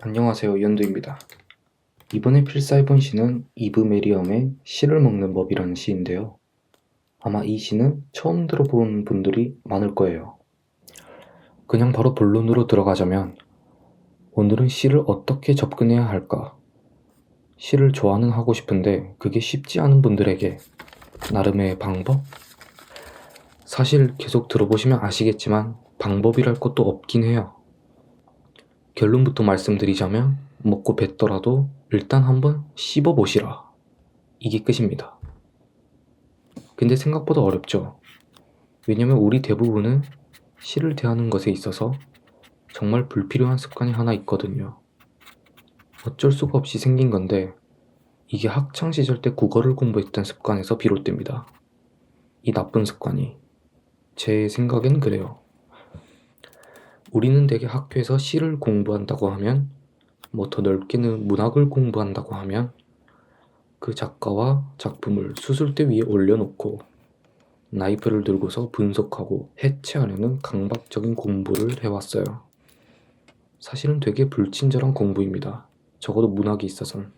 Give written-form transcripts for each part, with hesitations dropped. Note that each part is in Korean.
안녕하세요, 연두입니다. 이번에 필사해본 시는 이브 메리엄의 씨를 먹는 법이라는 시인데요. 아마 이 시는 처음 들어본 분들이 많을 거예요. 그냥 바로 본론으로 들어가자면 오늘은 시를 어떻게 접근해야 할까? 시를 좋아는 하고 싶은데 그게 쉽지 않은 분들에게 나름의 방법? 사실 계속 들어보시면 아시겠지만 방법이랄 것도 없긴 해요. 결론부터 말씀드리자면 먹고 뱉더라도 일단 한번 씹어보시라. 이게 끝입니다. 근데 생각보다 어렵죠. 왜냐면 우리 대부분은 시를 대하는 것에 있어서 정말 불필요한 습관이 하나 있거든요. 어쩔 수가 없이 생긴 건데 이게 학창시절 때 국어를 공부했던 습관에서 비롯됩니다. 이 나쁜 습관이. 제 생각엔 그래요. 우리는 대개 학교에서 시를 공부한다고 하면, 뭐 더 넓게는 문학을 공부한다고 하면 그 작가와 작품을 수술대 위에 올려놓고 나이프를 들고서 분석하고 해체하려는 강박적인 공부를 해왔어요. 사실은 되게 불친절한 공부입니다. 적어도 문학에 있어선.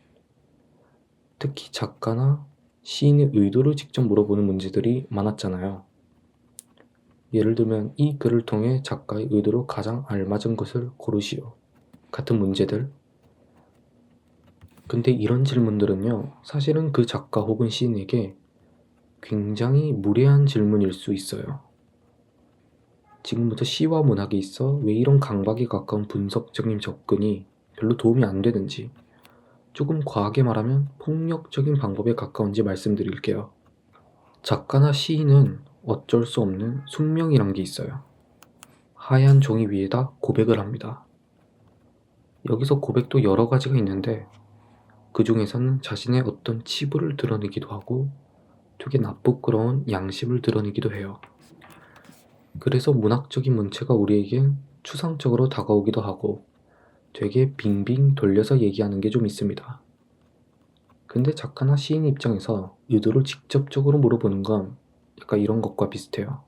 특히 작가나 시인의 의도를 직접 물어보는 문제들이 많았잖아요. 예를 들면 이 글을 통해 작가의 의도로 가장 알맞은 것을 고르시오. 같은 문제들. 근데 이런 질문들은요, 사실은 그 작가 혹은 시인에게 굉장히 무례한 질문일 수 있어요. 지금부터 시와 문학에 있어 왜 이런 강박에 가까운 분석적인 접근이 별로 도움이 안 되는지, 조금 과하게 말하면 폭력적인 방법에 가까운지 말씀드릴게요. 작가나 시인은 어쩔 수 없는 숙명이란 게 있어요. 하얀 종이 위에다 고백을 합니다. 여기서 고백도 여러 가지가 있는데 그 중에서는 자신의 어떤 치부를 드러내기도 하고 되게 나쁘끄러운 양심을 드러내기도 해요. 그래서 문학적인 문체가 우리에겐 추상적으로 다가오기도 하고 되게 빙빙 돌려서 얘기하는 게 좀 있습니다. 근데 작가나 시인 입장에서 의도를 직접적으로 물어보는 건 약간 이런 것과 비슷해요.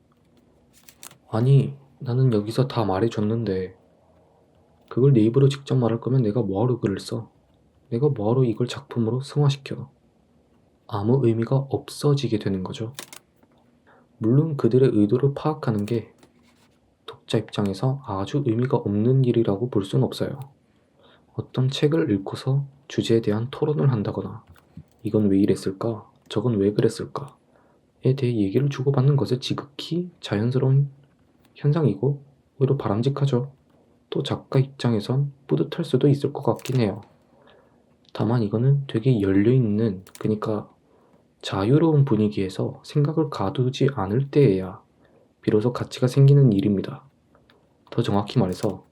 아니, 나는 여기서 다 말해줬는데 그걸 내 입으로 직접 말할 거면 내가 뭐하러 글을 써? 내가 뭐하러 이걸 작품으로 승화시켜? 아무 의미가 없어지게 되는 거죠. 물론 그들의 의도를 파악하는 게 독자 입장에서 아주 의미가 없는 일이라고 볼 수는 없어요. 어떤 책을 읽고서 주제에 대한 토론을 한다거나 이건 왜 이랬을까? 저건 왜 그랬을까?에 대해 얘기를 주고받는 것은 지극히 자연스러운 현상이고 오히려 바람직하죠. 또 작가 입장에선 뿌듯할 수도 있을 것 같긴 해요. 다만 이거는 되게 열려있는, 그러니까 자유로운 분위기에서 생각을 가두지 않을 때에야 비로소 가치가 생기는 일입니다. 더 정확히 말해서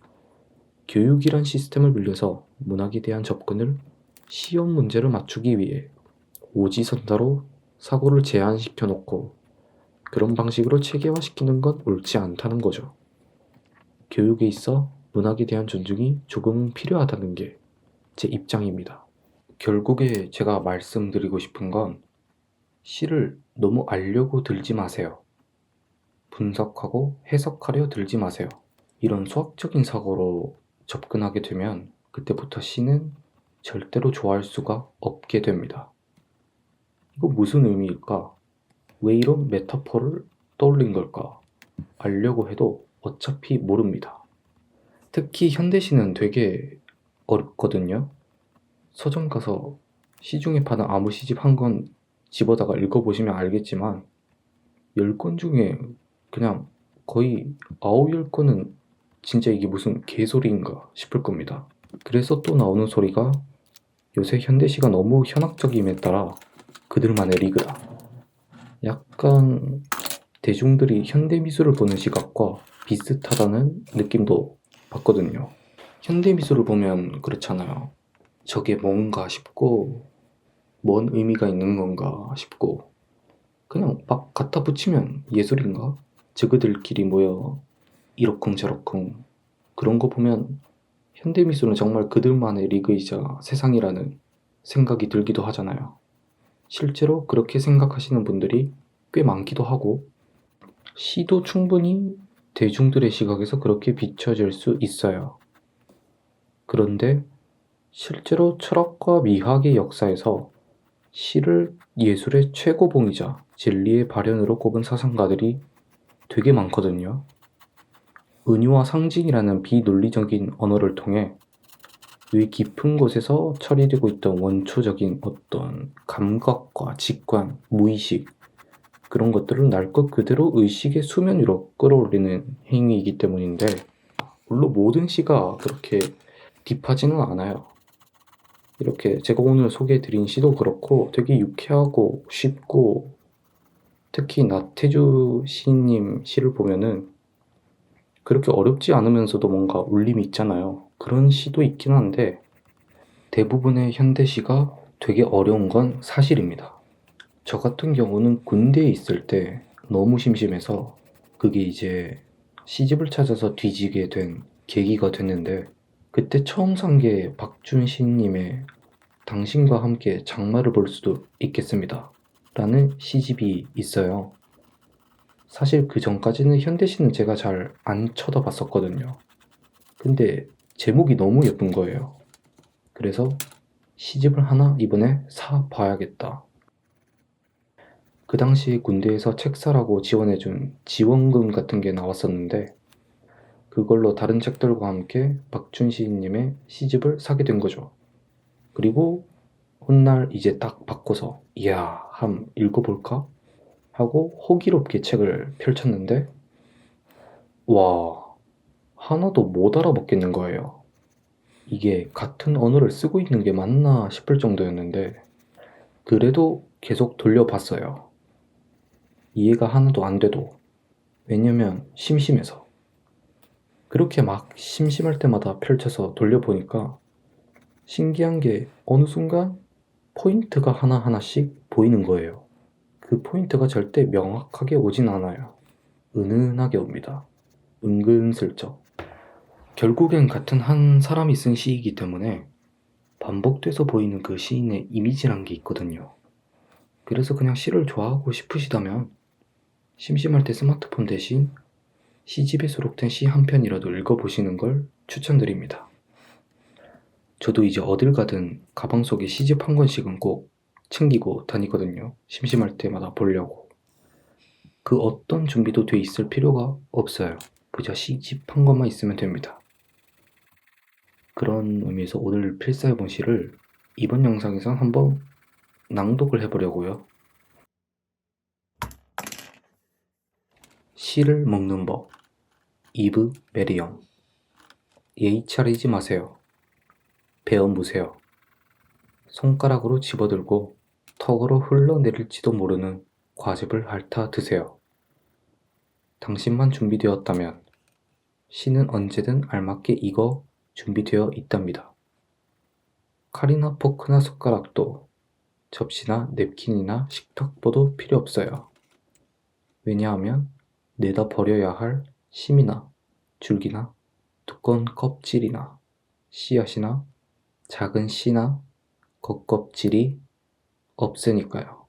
교육이란 시스템을 빌려서 문학에 대한 접근을 시험 문제를 맞추기 위해 오지선다로 사고를 제한시켜 놓고 그런 방식으로 체계화시키는 건 옳지 않다는 거죠. 교육에 있어 문학에 대한 존중이 조금은 필요하다는 게 제 입장입니다. 결국에 제가 말씀드리고 싶은 건 시를 너무 알려고 들지 마세요. 분석하고 해석하려 들지 마세요. 이런 수학적인 사고로 접근하게 되면 그때부터 시는 절대로 좋아할 수가 없게 됩니다. 이거 무슨 의미일까? 왜 이런 메타포를 떠올린 걸까? 알려고 해도 어차피 모릅니다. 특히 현대시는 되게 어렵거든요. 서점 가서 시중에 파는 아무 시집 한 권 집어다가 읽어보시면 알겠지만 10권 중에 그냥 거의 9, 10권은 진짜 이게 무슨 개소리인가 싶을 겁니다. 그래서 또 나오는 소리가 요새 현대시가 너무 현학적임에 따라 그들만의 리그다. 약간 대중들이 현대미술을 보는 시각과 비슷하다는 느낌도 받거든요. 현대미술을 보면 그렇잖아요. 저게 뭔가 싶고 뭔 의미가 있는 건가 싶고 그냥 막 갖다 붙이면 예술인가? 저그들끼리 모여 이러쿵저러쿵 그런 거 보면 현대미술은 정말 그들만의 리그이자 세상이라는 생각이 들기도 하잖아요. 실제로 그렇게 생각하시는 분들이 꽤 많기도 하고 시도 충분히 대중들의 시각에서 그렇게 비춰질 수 있어요. 그런데 실제로 철학과 미학의 역사에서 시를 예술의 최고봉이자 진리의 발현으로 꼽은 사상가들이 되게 많거든요. 은유와 상징이라는 비논리적인 언어를 통해 뇌 깊은 곳에서 처리되고 있던 원초적인 어떤 감각과 직관, 무의식, 그런 것들을 날 것 그대로 의식의 수면 위로 끌어올리는 행위이기 때문인데, 물론 모든 시가 그렇게 딥하지는 않아요. 이렇게 제가 오늘 소개해드린 시도 그렇고 되게 유쾌하고 쉽고, 특히 나태주 시인님 시를 보면은 그렇게 어렵지 않으면서도 뭔가 울림이 있잖아요. 그런 시도 있긴 한데 대부분의 현대시가 되게 어려운 건 사실입니다. 저 같은 경우는 군대에 있을 때 너무 심심해서 그게 이제 시집을 찾아서 뒤지게 된 계기가 됐는데, 그때 처음 산 게 박준신님의 당신과 함께 장마를 볼 수도 있겠습니다 라는 시집이 있어요. 사실 그 전까지는 현대시는 제가 잘 안 쳐다봤었거든요. 근데 제목이 너무 예쁜 거예요. 그래서 시집을 하나 이번에 사봐야겠다. 그 당시 군대에서 책 사라고 지원해준 지원금 같은 게 나왔었는데 그걸로 다른 책들과 함께 박준시님의 시집을 사게 된 거죠. 그리고 훗날 이제 딱 바꿔서 이야, 한번 읽어볼까? 하고 호기롭게 책을 펼쳤는데 와, 하나도 못 알아먹겠는 거예요. 이게 같은 언어를 쓰고 있는 게 맞나 싶을 정도였는데 그래도 계속 돌려봤어요. 이해가 하나도 안 돼도. 왜냐면 심심해서. 그렇게 막 심심할 때마다 펼쳐서 돌려보니까 신기한 게 어느 순간 포인트가 하나하나씩 보이는 거예요. 그 포인트가 절대 명확하게 오진 않아요. 은은하게 옵니다. 은근슬쩍. 결국엔 같은 한 사람이 쓴 시이기 때문에 반복돼서 보이는 그 시인의 이미지란 게 있거든요. 그래서 그냥 시를 좋아하고 싶으시다면 심심할 때 스마트폰 대신 시집에 수록된 시 한 편이라도 읽어보시는 걸 추천드립니다. 저도 이제 어딜 가든 가방 속에 시집 한 권씩은 꼭 챙기고 다니거든요. 심심할 때마다 보려고. 그 어떤 준비도 돼 있을 필요가 없어요. 그저 시집 한 권만 있으면 됩니다. 그런 의미에서 오늘 필사해본 시를 이번 영상에선 한번 낭독을 해보려고요. 시를 먹는 법. 이브 메리엄. 예의 차리지 마세요. 베어 무세요. 손가락으로 집어들고 턱으로 흘러내릴지도 모르는 과즙을 핥아 드세요. 당신만 준비되었다면 시는 언제든 알맞게 익어 준비되어 있답니다. 칼이나 포크나 숟가락도 접시나 냅킨이나 식탁보도 필요 없어요. 왜냐하면 내다 버려야 할 심이나 줄기나 두꺼운 껍질이나 씨앗이나 작은 씨나 겉껍질이 없으니까요.